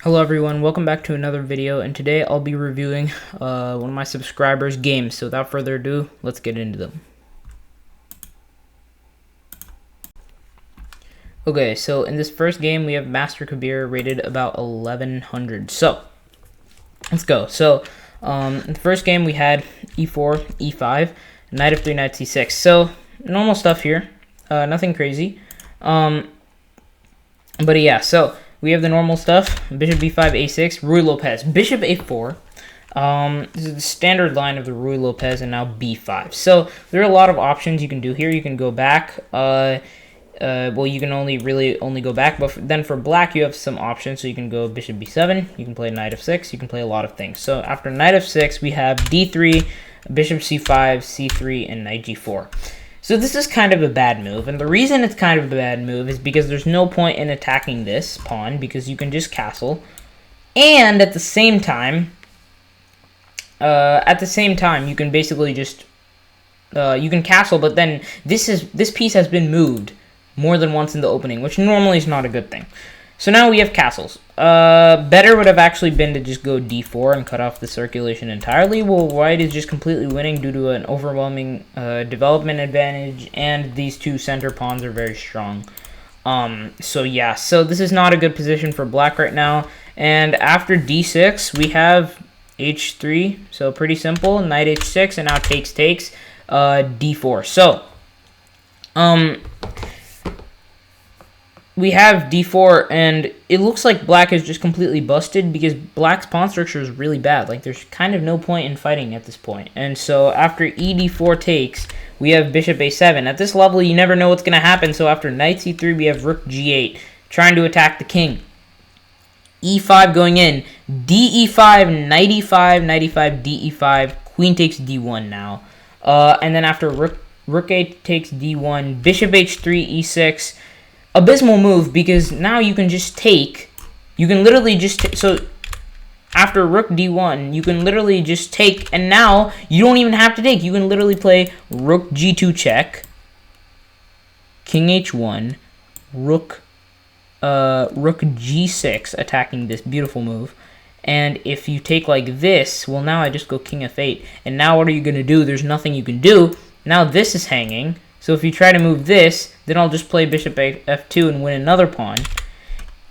Hello everyone, welcome back to another video, and today I'll be reviewing one of my subscribers' games. So without further ado, let's get into them. Okay, so in this first game we have Master Kabir rated about 1100. So let's go. So in the first game we had e4, e5, knight f3, knight c6. So normal stuff here, nothing crazy. But yeah, so we have the normal stuff: bishop b5, a6, Ruy Lopez, bishop a4. This is the standard line of the Ruy Lopez, and now b5. So there are a lot of options you can do here. You can go back. Well, you can only go back, but then for black you have some options. So you can go bishop b7. You can play knight f6. You can play a lot of things. So after knight f6, we have d3, bishop c5, c3, and knight g4. So this is kind of a bad move, and the reason it's kind of a bad move is because there's no point in attacking this pawn because you can just castle, and at the same time you can basically just you can castle, but then this piece has been moved more than once in the opening, which normally is not a good thing. So now we have castles. Better would have actually been to just go d4 and cut off the circulation entirely. Well, white is just completely winning due to an overwhelming development advantage, and these two center pawns are very strong. So yeah, so this is not a good position for black right now. And after d6, we have h3, so pretty simple. Knight h6, and now takes, d4. So, we have d4, and it looks like black is just completely busted because black's pawn structure is really bad. Like, there's kind of no point in fighting at this point. And so after e4 takes, we have bishop a7. At this level, you never know what's going to happen. So after knight c3, we have rook g8, trying to attack the king. e5 going in, de5, knight e5, knight e5, de5, queen takes d1 now. And then after rook a takes d1, bishop h3, e6, abysmal move, because now you can just take, you can literally just, so after rook d1, you can literally just take, and now you don't even have to take, you can literally play rook g2 check, king h1, rook g6, attacking this beautiful move. And if you take like this, well, now I just go king f8, and now what are you going to do? There's nothing you can do. Now this is hanging. So if you try to move this, then I'll just play bishop f2 and win another pawn.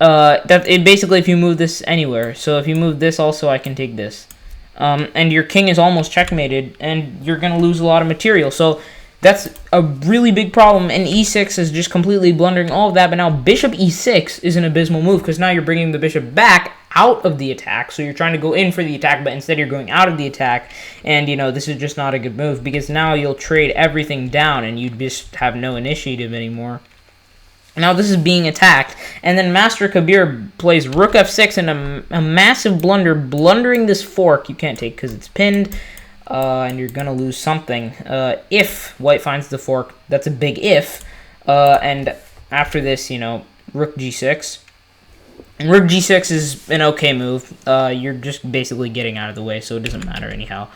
Basically, if you move this anywhere. So if you move this also, I can take this. And your king is almost checkmated, and you're going to lose a lot of material. So that's a really big problem, and e6 is just completely blundering all of that. But now bishop e6 is an abysmal move, because now you're bringing the bishop back out of the attack. So you're trying to go in for the attack, but instead you're going out of the attack. And, you know, this is just not a good move, because now you'll trade everything down, and you just have no initiative anymore. Now this is being attacked, and then Master Kabir plays rook f6 and a massive blunder, blundering this fork. You can't take because it's pinned. And you're going to lose something if white finds the fork. That's a big if. And after this, you know, rook g6. And rook g6 is an okay move. You're just basically getting out of the way, so it doesn't matter anyhow.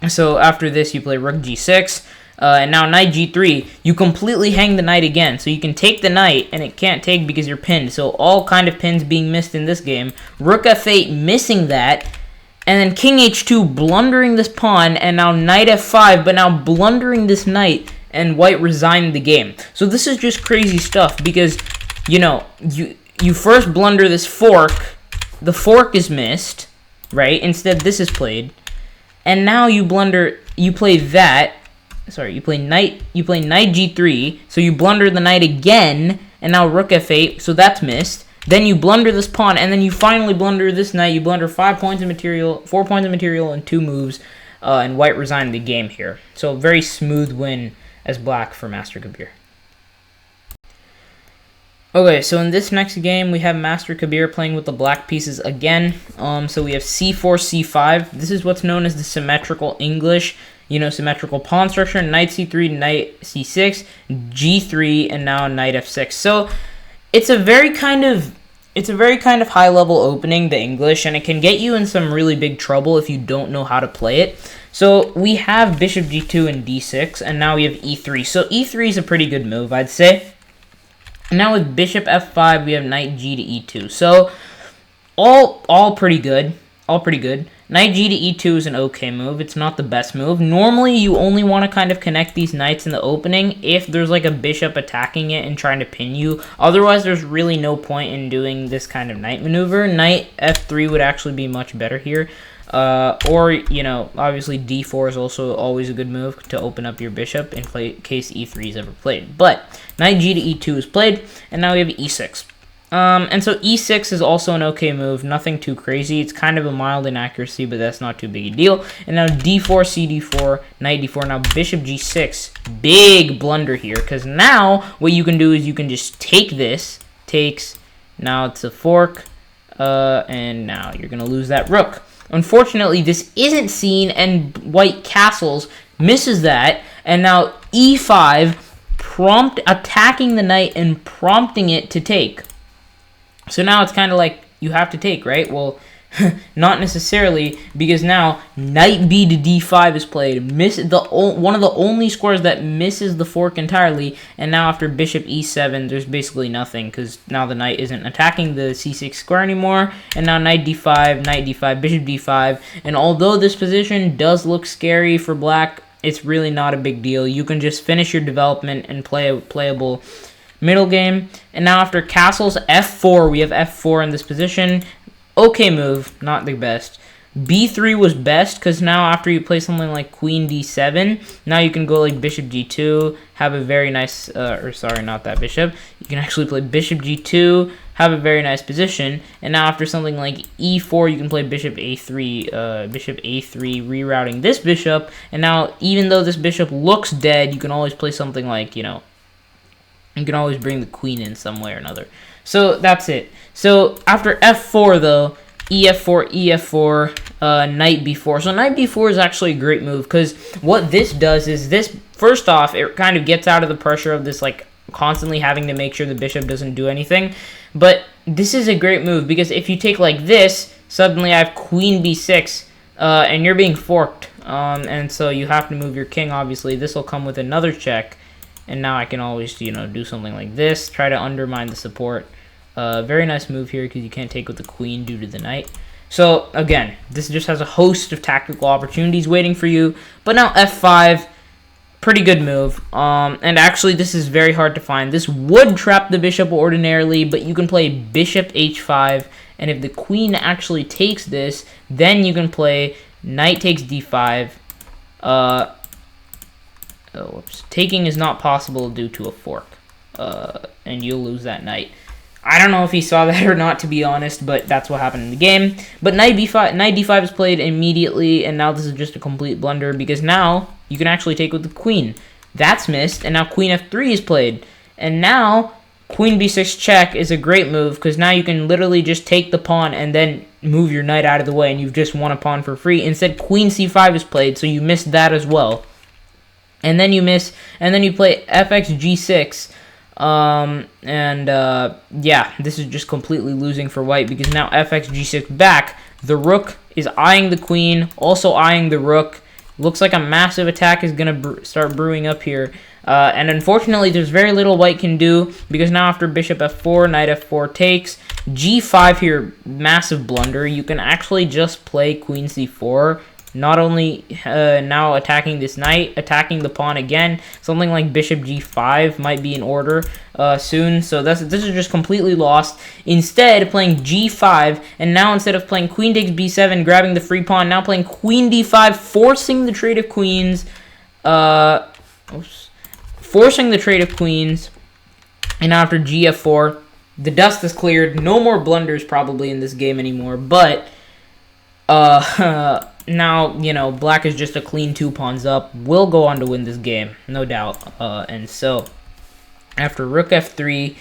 So after this, you play rook g6. And now knight g3, you completely hang the knight again. So you can take the knight, and it can't take because you're pinned. So all kind of pins being missed in this game. Rook f8, missing that. And then king h2, blundering this pawn, and now knight f5, but now blundering this knight, and white resigned the game. So this is just crazy stuff, because, you know, you first blunder this fork, the fork is missed, right? Instead, this is played, and now you play that, sorry, you play knight g3, so you blunder the knight again, and now rook f8, so that's missed. Then you blunder this pawn, and then you finally blunder this knight. You blunder 4 points of material in 2 moves, and white resigned the game here. So very smooth win as black for Master Kabir. Okay, so in this next game, we have Master Kabir playing with the black pieces again. So we have c4, c5. This is what's known as the symmetrical English, you know, symmetrical pawn structure. Knight c3, knight c6, g3, and now knight f6. So it's a very kind of high-level opening, the English, and it can get you in some really big trouble if you don't know how to play it. So we have bishop g2 and d6, and now we have e3. So e3 is a pretty good move, I'd say. Now with bishop f5, we have knight g to e2. So all pretty good. All pretty good. Knight g to e2 is an okay move. It's not the best move. Normally, you only want to kind of connect these knights in the opening if there's like a bishop attacking it and trying to pin you. Otherwise, there's really no point in doing this kind of knight maneuver. Knight f3 would actually be much better here. Or, you know, obviously d4 is also always a good move to open up your bishop in case e3 is ever played. But knight g to e2 is played, and now we have e6. And so e6 is also an okay move, nothing too crazy. It's kind of a mild inaccuracy, but that's not too big a deal. And now d4, cd4, knight d4, now bishop g6. Big blunder here, because now what you can do is you can just take this, now it's a fork, and now you're going to lose that rook. Unfortunately, this isn't seen, and white castles, misses that, and now e5, attacking the knight and prompting it to take. So now it's kind of like you have to take, right? Well, not necessarily, because now knight b to d5 is played. One of the only squares that misses the fork entirely, and now after bishop e7, there's basically nothing, because now the knight isn't attacking the c6 square anymore, and now knight d5, bishop d5, and although this position does look scary for black, it's really not a big deal. You can just finish your development and play a playable middle game. And now after castles f4, we have f4 in this position. Okay move, not the best. b3 was best, because now after you play something like queen d7, now you can go like bishop g2, have a very nice, not that bishop. You can actually play bishop g2, have a very nice position. And now after something like e4, you can play bishop a3, rerouting this bishop. And now even though this bishop looks dead, you can always play something like, you know, you can always bring the queen in some way or another. So that's it. So after f4 though, ef4, knight b4. So knight b4 is actually a great move, because what this does is this, first off, it kind of gets out of the pressure of this like constantly having to make sure the bishop doesn't do anything. But this is a great move, because if you take like this, suddenly I have queen b6, and you're being forked. And so you have to move your king, obviously. This will come with another check. And now I can always, you know, do something like this, try to undermine the support. Very nice move here, because you can't take with the queen due to the knight. So, again, this just has a host of tactical opportunities waiting for you. But now f5, pretty good move. And actually, this is very hard to find. This would trap the bishop ordinarily, but you can play bishop h5. And if the queen actually takes this, then you can play knight takes d5. Whoops. Taking is not possible due to a fork, and you'll lose that knight. I don't know if he saw that or not, to be honest, but that's what happened in the game. But knight d5 is played immediately, and now this is just a complete blunder, because now you can actually take with the queen. That's missed, and now queen f3 is played. And now queen b6 check is a great move, because now you can literally just take the pawn and then move your knight out of the way, and you've just won a pawn for free. Instead, queen c5 is played, so you missed that as well. And then you play fx g6, yeah, this is just completely losing for white, because now fx g6 back, the rook is eyeing the queen, also eyeing the rook. Looks like a massive attack is going to start brewing up here. And unfortunately, there's very little white can do, because now after bishop f4, knight f4 takes, g5 here, massive blunder. You can actually just play queen c4, not only now attacking this knight, attacking the pawn again. Something like bishop g5 might be in order soon. So this is just completely lost. Instead, playing g5, and now instead of playing queen takes b7, grabbing the free pawn, now playing queen d5, forcing the trade of queens. Forcing the trade of queens. And after gf4, the dust is cleared. No more blunders probably in this game anymore, but now, you know, black is just a clean 2 pawns up. Will go on to win this game, no doubt. And so, after rook f3,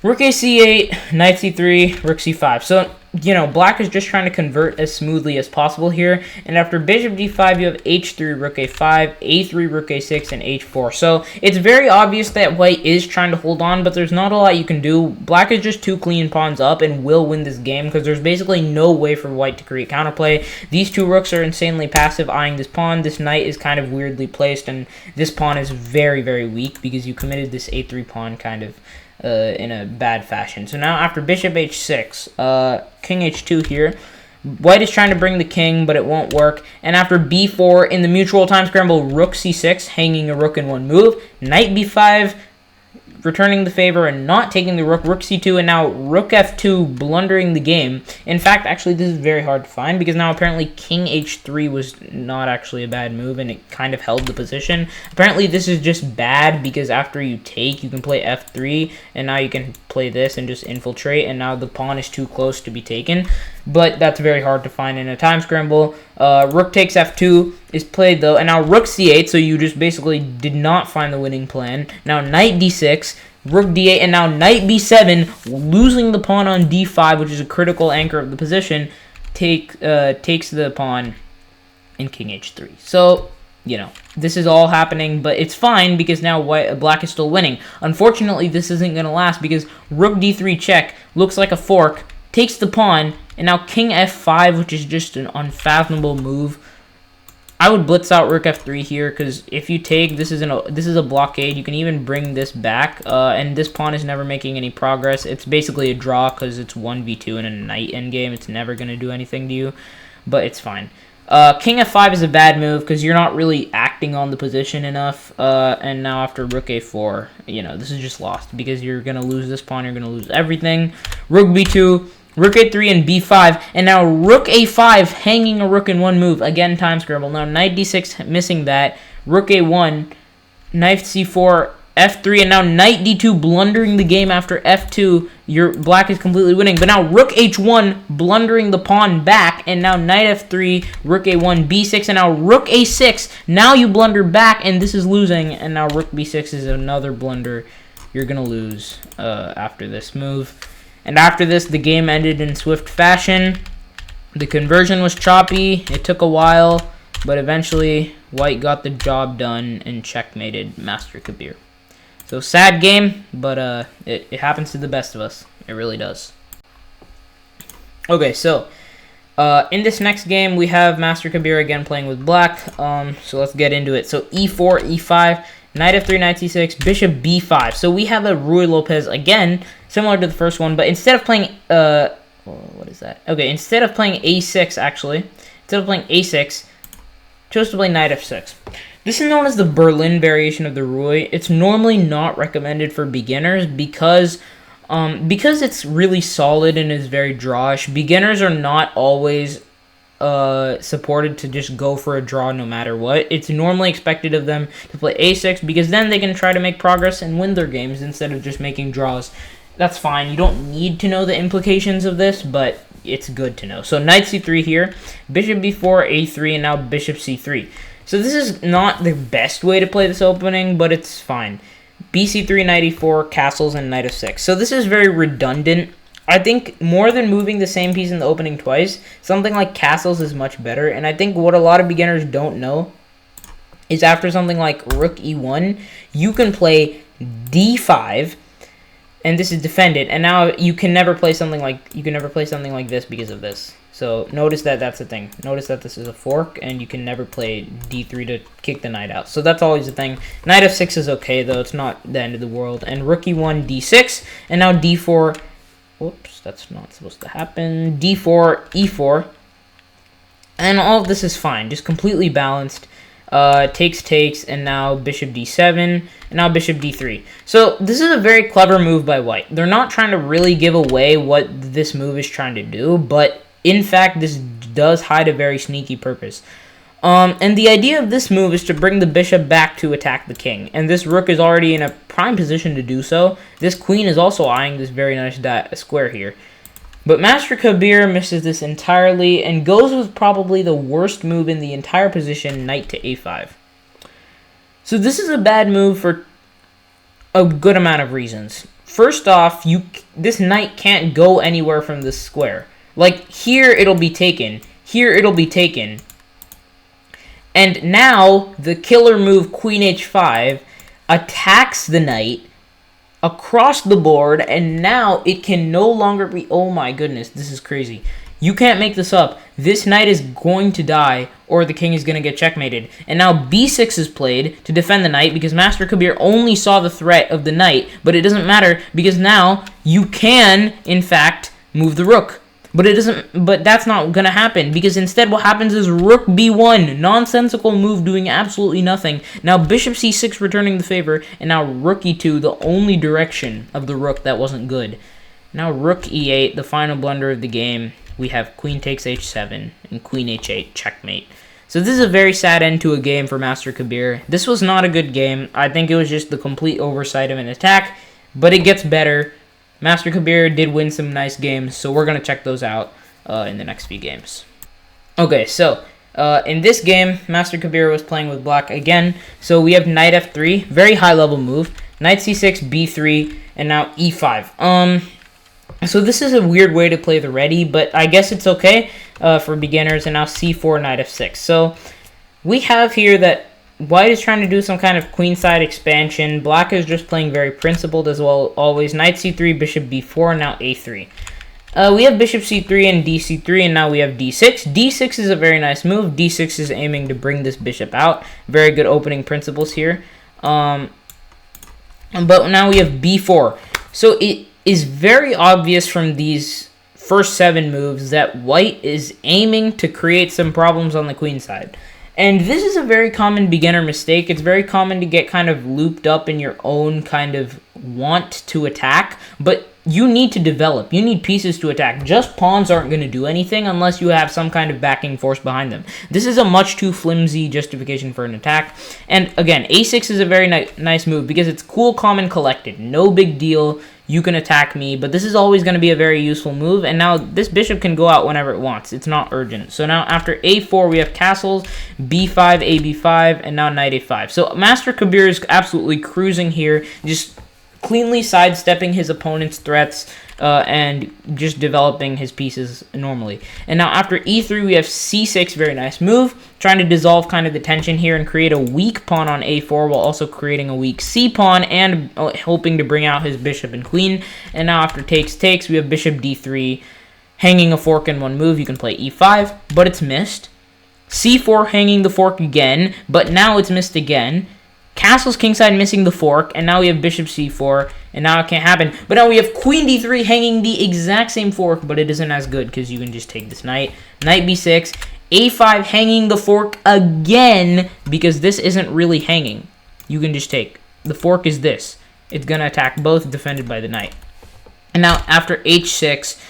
rook a c8, knight c3, rook c5. So, you know, black is just trying to convert as smoothly as possible here. And after bishop d5, you have h3, rook a5, a3, rook a6, and h4. So it's very obvious that white is trying to hold on, but there's not a lot you can do. Black is just 2 clean pawns up and will win this game, because there's basically no way for white to create counterplay. These 2 rooks are insanely passive, eyeing this pawn. This knight is kind of weirdly placed, and this pawn is very, very weak, because you committed this a3 pawn kind of in a bad fashion. So now after bishop h6, king h2 here. White is trying to bring the king, but it won't work. And after b4, in the mutual time scramble, rook c6, hanging a rook in one move. Knight b5, returning the favor and not taking the rook. Rook c2, and now rook f2, blundering the game. In fact, actually, this is very hard to find, because now apparently king h3 was not actually a bad move, and it kind of held the position. Apparently, this is just bad, because after you take, you can play f3, and now you can play this and just infiltrate, and now the pawn is too close to be taken. But that's very hard to find in a time scramble. Rook takes f2 is played, though, and now rook c8, so you just basically did not find the winning plan. Now knight d6, rook d8, and now knight b7, losing the pawn on d5, which is a critical anchor of the position, takes the pawn in king h3. So, you know, this is all happening, but it's fine, because now black is still winning. Unfortunately, this isn't going to last, because rook d3 check looks like a fork, takes the pawn, and now king f5, which is just an unfathomable move. I would blitz out rook f3 here, because if you take, this is a blockade. You can even bring this back, and this pawn is never making any progress. It's basically a draw, because it's 1v2 in a knight endgame. It's never going to do anything to you, but it's fine. King f5 is a bad move, because you're not really acting on the position enough, and now after rook a4, you know, this is just lost, because you're going to lose this pawn, you're going to lose everything. Rook b2, rook a3 and b5, and now rook a5, hanging a rook in one move. Again, time scramble. Now knight d6, missing that. Rook a1, knight c4, f3, and now knight d2, blundering the game after f2. Your black is completely winning. But now rook h1, blundering the pawn back, and now knight f3, rook a1, b6, and now rook a6. Now you blunder back, and this is losing, and now rook b6 is another blunder. You're going to lose after this move. And after this, the game ended in swift fashion. The conversion was choppy. It took a while, but eventually white got the job done and checkmated Master Kabir. So sad game, but it happens to the best of us. It really does. Okay, so in this next game, we have Master Kabir again playing with black. So let's get into it. So e4, e5. Knight f3, knight c6, bishop b5. So we have a Ruy Lopez again, similar to the first one, but instead of playing, what is that? Okay, instead of playing a6, actually, instead of playing a6, chose to play knight f6. This is known as the Berlin variation of the Ruy. It's normally not recommended for beginners because it's really solid and is very drawish. Beginners are not always supported to just go for a draw no matter what. It's normally expected of them to play a6, because then they can try to make progress and win their games instead of just making draws. That's fine. You don't need to know the implications of this, but it's good to know. So knight c3 here, bishop b4, a3, and now bishop c3. So this is not the best way to play this opening, but it's fine. bc3, knight e4, castles, and knight f6. So this is very redundant. I think more than moving the same piece in the opening twice, something like castles is much better. And I think what a lot of beginners don't know is after something like rook e1, you can play d5, and this is defended. And now you can never play something like this because of this. So notice that that's the thing. Notice that this is a fork, and you can never play d3 to kick the knight out. So that's always a thing. Knight f6 is okay though; it's not the end of the world. And rook e1, d6, and now d4. Whoops, that's not supposed to happen. d4, e4. And all of this is fine, just completely balanced. Takes, and now bishop d7, and now bishop d3. So this is a very clever move by white. They're not trying to really give away what this move is trying to do, but in fact, this does hide a very sneaky purpose. And the idea of this move is to bring the bishop back to attack the king. And this rook is already in a prime position to do so. This queen is also eyeing this very nice square here. But Master Kabir misses this entirely and goes with probably the worst move in the entire position, knight to a5. So this is a bad move for a good amount of reasons. First off, this knight can't go anywhere from this square. Like, here it'll be taken. Here it'll be taken. And now, the killer move, queen h5, attacks the knight across the board, and now it can no longer be... Oh my goodness, this is crazy. You can't make this up. This knight is going to die, or the king is going to get checkmated. And now b6 is played to defend the knight, because Master Kabir only saw the threat of the knight, but it doesn't matter, because now you can, in fact, move the rook. But that's not going to happen, because instead what happens is rook b1, nonsensical move doing absolutely nothing. Now bishop c6 returning the favor, and now rook e2, the only direction of the rook that wasn't good. Now rook e8, the final blunder of the game. We have queen takes h7 and queen h8, checkmate. So this is a very sad end to a game for Master Kabir. This was not a good game. I think it was just the complete oversight of an attack, but it gets better. Master Kabir did win some nice games, so we're going to check those out in the next few games. Okay, so in this game, Master Kabir was playing with black again. So we have knight f3, very high level move, knight c6, b3, and now e5. So this is a weird way to play the ready, but I guess it's okay for beginners. And now c4, knight f6. So we have here that white is trying to do some kind of queenside expansion. Black is just playing very principled as well, always. Knight c3, bishop b4, and now a3. We have bishop c3 and dc3, and now we have d6. d6 is a very nice move. d6 is aiming to bring this bishop out. Very good opening principles here. But now we have b4. So it is very obvious from these first 7 moves that white is aiming to create some problems on the queen side. And this is a very common beginner mistake. It's very common to get kind of looped up in your own kind of want to attack, but you need to develop. You need pieces to attack. Just pawns aren't going to do anything unless you have some kind of backing force behind them. This is a much too flimsy justification for an attack. And again, a6 is a very nice move because it's cool, calm, and collected. No big deal. You can attack me, but this is always going to be a very useful move. And now this bishop can go out whenever it wants. It's not urgent. So now after a4, we have castles, b5, ab5, and now knight a5. So Master Kabir is absolutely cruising here, just cleanly sidestepping his opponent's threats and just developing his pieces normally. And now after e3, we have c6, very nice move, trying to dissolve kind of the tension here and create a weak pawn on a4 while also creating a weak c pawn and hoping to bring out his bishop and queen. And now after takes, we have bishop d3, hanging a fork in one move. You can play e5, but it's missed. c4, hanging the fork again, but now it's missed again. Castles kingside, missing the fork, and now we have bishop c4, and now it can't happen. But now we have queen d3 hanging the exact same fork, but it isn't as good because you can just take this knight. Knight b6, a5 hanging the fork again because this isn't really hanging. You can just take. The fork is this. It's going to attack both, defended by the knight. And now after h6,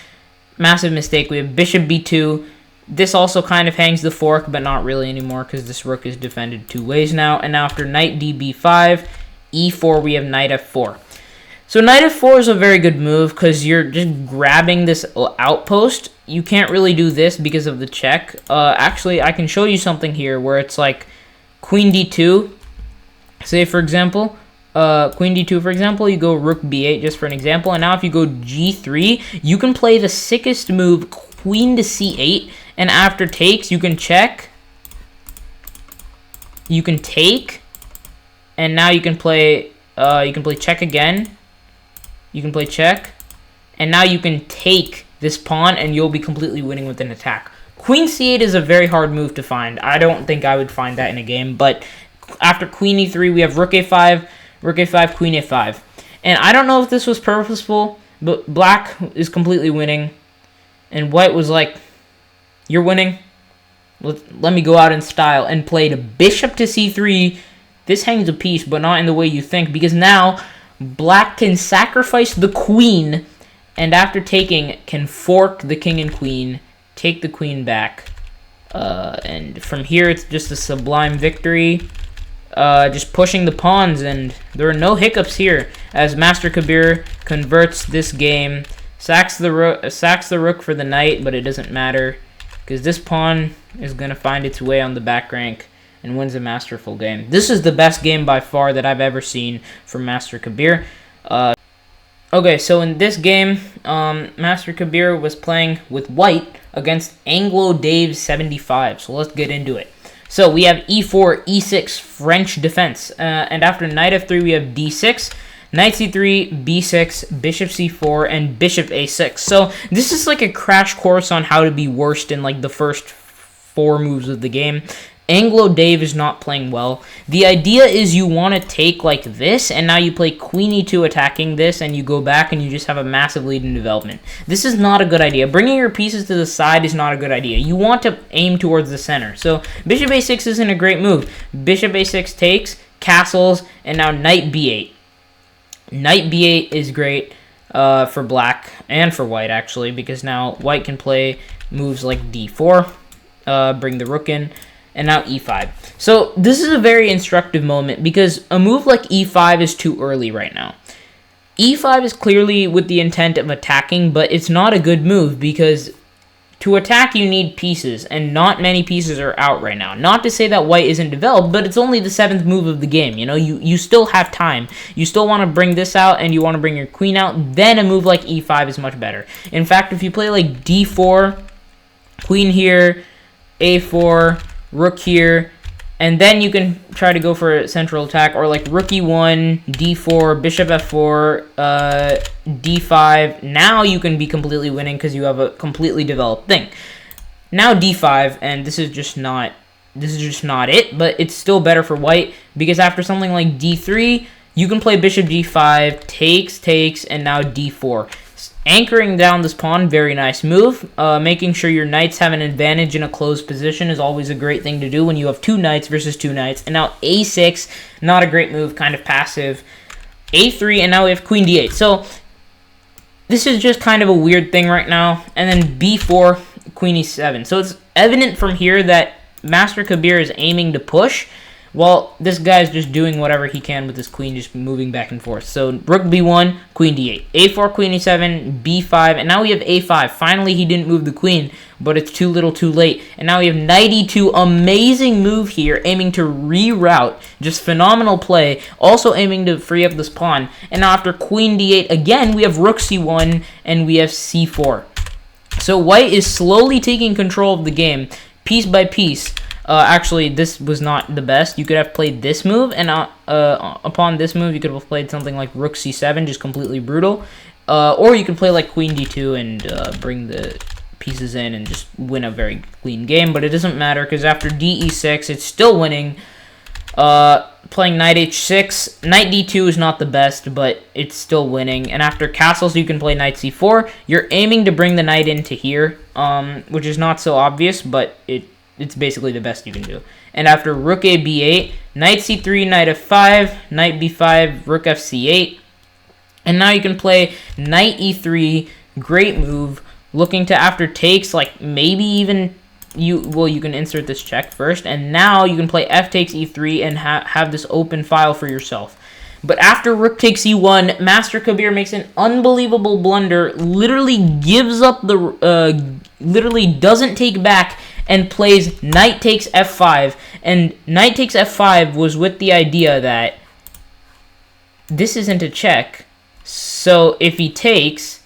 massive mistake, we have bishop b2. This also kind of hangs the fork, but not really anymore because this rook is defended 2 ways now. And now after knight db5, e4, we have knight f4. So knight f4 is a very good move because you're just grabbing this outpost. You can't really do this because of the check. Actually, I can show you something here where it's like queen d2. Say, for example, queen d2, for example, you go rook b8 just for an example. And now if you go g3, you can play the sickest move, queen to c8. And after takes, you can check. You can take. And now you can play check again. You can play check. And now you can take this pawn and you'll be completely winning with an attack. Queen c8 is a very hard move to find. I don't think I would find that in a game. But after queen e3, we have rook a5, queen a5. And I don't know if this was purposeful, but black is completely winning. And white was like, you're winning. Let me go out in style and play the bishop to c3. This hangs a piece, but not in the way you think, because now black can sacrifice the queen, and after taking, can fork the king and queen, take the queen back. And from here, it's just a sublime victory. Just pushing the pawns, and there are no hiccups here, as Master Kabir converts this game. Sacks the rook for the knight, but it doesn't matter because this pawn is going to find its way on the back rank and wins a masterful game. This is the best game by far that I've ever seen from Master Kabir. Okay, so in this game, Master Kabir was playing with white against Anglo Dave 75. So let's get into it. So we have e4, e6, French defense. And after knight f3, we have d6. knight c3, b6, bishop c4, and bishop a6. So this is like a crash course on how to be worst in like the first 4 moves of the game. Anglo Dave is not playing well. The idea is you want to take like this, and now you play queen e2 attacking this, and you go back and you just have a massive lead in development. This is not a good idea. Bringing your pieces to the side is not a good idea. You want to aim towards the center. So bishop a6 isn't a great move. Bishop a6 takes, castles, and now knight b8. Knight b8 is great for black and for white, actually, because now white can play moves like d4, bring the rook in, and now e5. So this is a very instructive moment because a move like e5 is too early right now. e5 is clearly with the intent of attacking, but it's not a good move because to attack you need pieces, and not many pieces are out right now. Not to say that white isn't developed, but it's only the 7th move of the game. You know, you still have time. You still want to bring this out, and you want to bring your queen out. Then a move like e5 is much better. In fact, if you play like d4, queen here, a4, rook here, and then you can try to go for a central attack, or like rook e1, d4, bishop f4, d5. Now you can be completely winning because you have a completely developed thing. Now d5, and this is just not it, but it's still better for white because after something like d3, you can play bishop g5, takes, and now d4. Anchoring down this pawn, very nice move. Making sure your knights have an advantage in a closed position is always a great thing to do when you have 2 knights versus 2 knights. And now a6, not a great move, kind of passive. a3, and now we have queen d8. So this is just kind of a weird thing right now. And then b4, queen e7. So it's evident from here that Master Kabir is aiming to push, while this guy's just doing whatever he can with his queen, just moving back and forth. So rook b1, queen d8, a4, queen e7, b5, and now we have a5. Finally, he didn't move the queen, but it's too little too late. And now we have knight e2, amazing move here, aiming to reroute, just phenomenal play, also aiming to free up this pawn. And now after queen d8, again, we have rook c1, and we have c4. So white is slowly taking control of the game, piece by piece. Actually, this was not the best. You could have played this move, and upon this move, you could have played something like rook c7, just completely brutal. Or you could play like queen d2 and bring the pieces in and just win a very clean game. But it doesn't matter because after d e6, it's still winning. Playing knight h6, knight d2 is not the best, but it's still winning. And after castles, you can play knight c4. You're aiming to bring the knight into here, which is not so obvious, but it's basically the best you can do. And after rook a b8, knight c3, knight f5, knight b5, rook f c8. And now you can play knight e3, great move. Looking to after takes, like maybe even you can insert this check first. And now you can play f takes e3 and have this open file for yourself. But after rook takes e1, Master Kabir makes an unbelievable blunder, literally gives up the, literally doesn't take back, and plays knight takes f5. And knight takes f5 was with the idea that this isn't a check, so if he takes,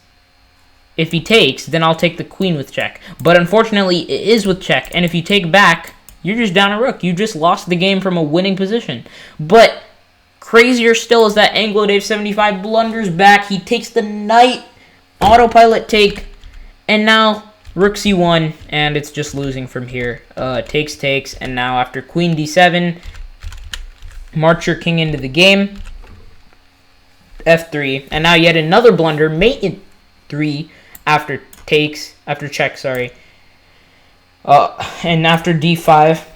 then I'll take the queen with check. But unfortunately, it is with check, and if you take back, you're just down a rook. You just lost the game from a winning position. But crazier still is that Anglo Dave 75 blunders back. He takes the knight, autopilot take, and now rook c1, and it's just losing from here. Takes, and now after queen d7, march your king into the game. f3, and now yet another blunder, mate in 3 after check, sorry. And after d5,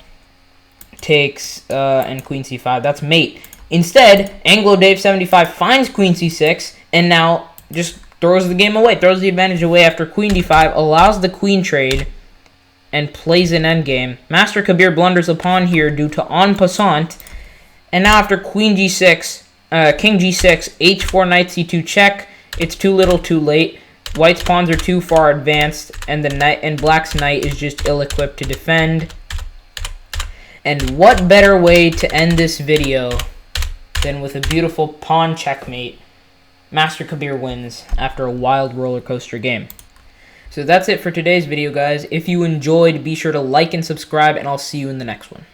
takes, and queen c5, that's mate. Instead, Anglo Dave 75 finds queen c6, and now just throws the game away, throws the advantage away after queen d5, allows the queen trade, and plays an endgame. Master Kabir blunders a pawn here due to en passant, and now after queen g6, king g6, h4, knight c2 check, it's too little too late. White's pawns are too far advanced, and the knight and black's knight is just ill-equipped to defend. And what better way to end this video than with a beautiful pawn checkmate? Master Kabir wins after a wild roller coaster game. So that's it for today's video, guys. If you enjoyed, be sure to like and subscribe, and I'll see you in the next one.